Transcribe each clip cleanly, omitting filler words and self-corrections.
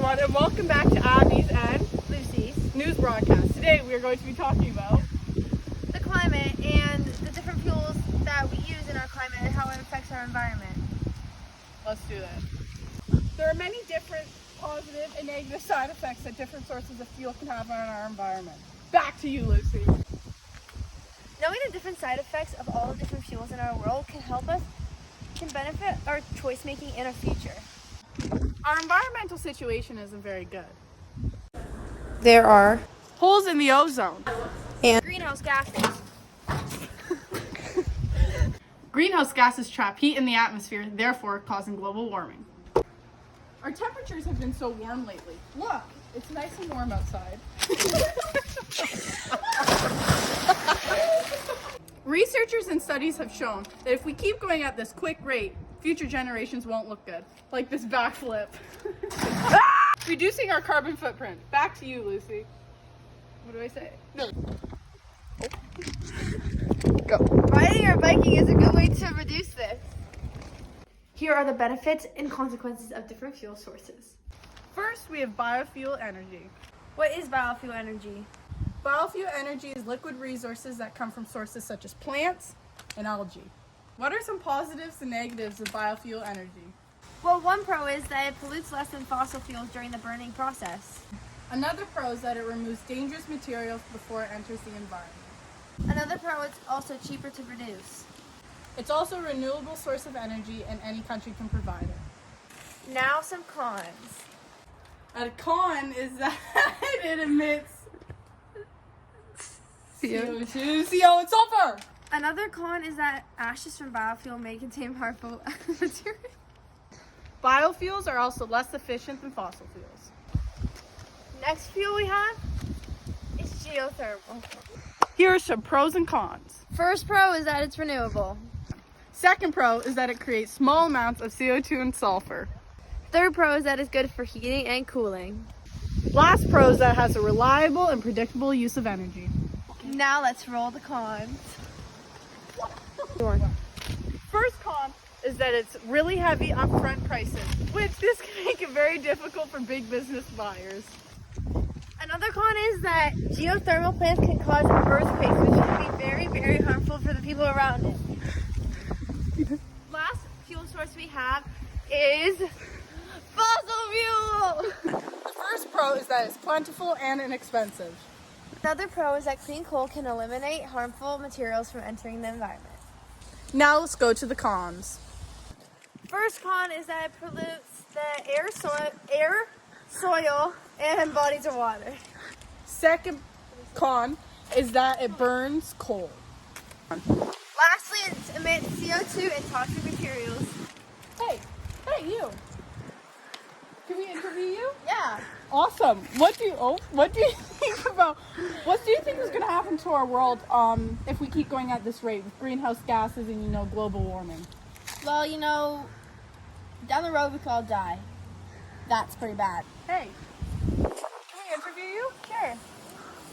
everyone, and welcome back to Abby's and Lucy's news broadcast. Today we are going to be talking about the climate and the different fuels that we use in our climate and how it affects our environment. Let's do that. There are many different positive and negative side effects that different sources of fuel can have on our environment. Back to you, Lucy. Knowing the different side effects of all the different fuels in our world can benefit our choice making in our future. Our environmental situation isn't very good. There are Holes in the ozone. greenhouse gases. Greenhouse gases trap heat in the atmosphere, therefore causing global warming. Our temperatures have been so warm lately. Look, it's nice and warm outside. Researchers and studies have shown that if we keep going at this quick rate, future generations won't look good. Like this backflip. Reducing our carbon footprint. Back to you, Lucy. What do I say? No. Go. Riding or biking is a good way to reduce this. Here are the benefits and consequences of different fuel sources. First, we have biofuel energy. What is biofuel energy? Biofuel energy is liquid resources that come from sources such as plants and algae. What are some positives and negatives of biofuel energy? Well, one pro is that it pollutes less than fossil fuels during the burning process. Another pro is that it removes dangerous materials before it enters the environment. Another pro is also cheaper to produce. It's also a renewable source of energy and any country can provide it. Now some cons. A con is that it emits CO2, CO, and sulfur. Another con is that ashes from biofuel may contain harmful materials. Biofuels are also less efficient than fossil fuels. Next fuel we have is geothermal. Here are some pros and cons. First pro is that it's renewable. Second pro is that it creates small amounts of CO2 and sulfur. Third pro is that it's good for heating and cooling. Last pro is that it has a reliable and predictable use of energy. Now let's roll the cons. First con is that it's really heavy upfront prices, which this can make it very difficult for big business buyers. Another con is that geothermal plants can cause earthquakes, which can be very, very harmful for the people around it. Last fuel source we have is fossil fuel. The first pro is that it's plentiful and inexpensive. Another pro is that clean coal can eliminate harmful materials from entering the environment. Now let's go to the cons. First con is that it pollutes the air, soil, and bodies of water. Second con is that it burns coal. Lastly, it emits CO2 and toxic materials. Hey, you. Can we interview you? Yeah. Awesome. What do you think about what do you think is going to happen to our world if we keep going at this rate with greenhouse gases and global warming? Well, down the road we could all die. That's pretty bad. Hey, can we interview you? Sure.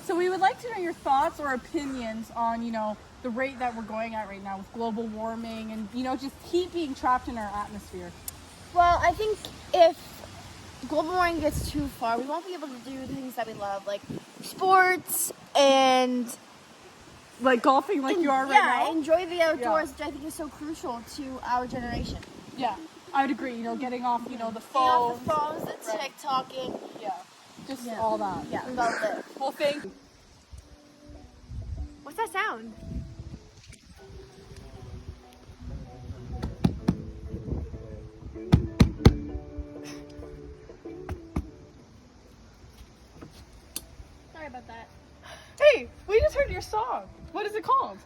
So we would like to know your thoughts or opinions on, the rate that we're going at right now with global warming and, just heat being trapped in our atmosphere. Well, I think if global warming gets too far, we won't be able to do the things that we love, like sports and Like golfing like you are right now? enjoy the outdoors, which I think is so crucial to our generation. Yeah, I would agree, getting off, the Getting off phones. the phones, the TikToking. Yeah, just all that. Yeah, love it. Well, thank you. What's that sound? Sorry about that. Hey, we just heard your song. What is it called?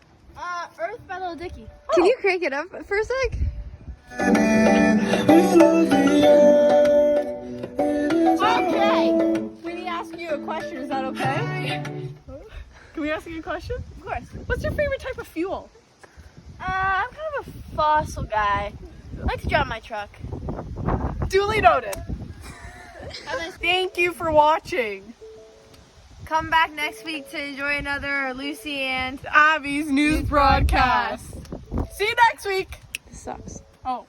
Earth by Lil Dicky. Oh. Can you crank it up for a sec? Okay. We need to ask you a question. Is that okay? Can we ask you a question? Of course. What's your favorite type of fuel? I'm kind of a fossil guy. I like to drive my truck. Duly noted. Thank you for watching Come back next week to enjoy another Lucy and Abby's news broadcast. See you next week. This sucks. Oh.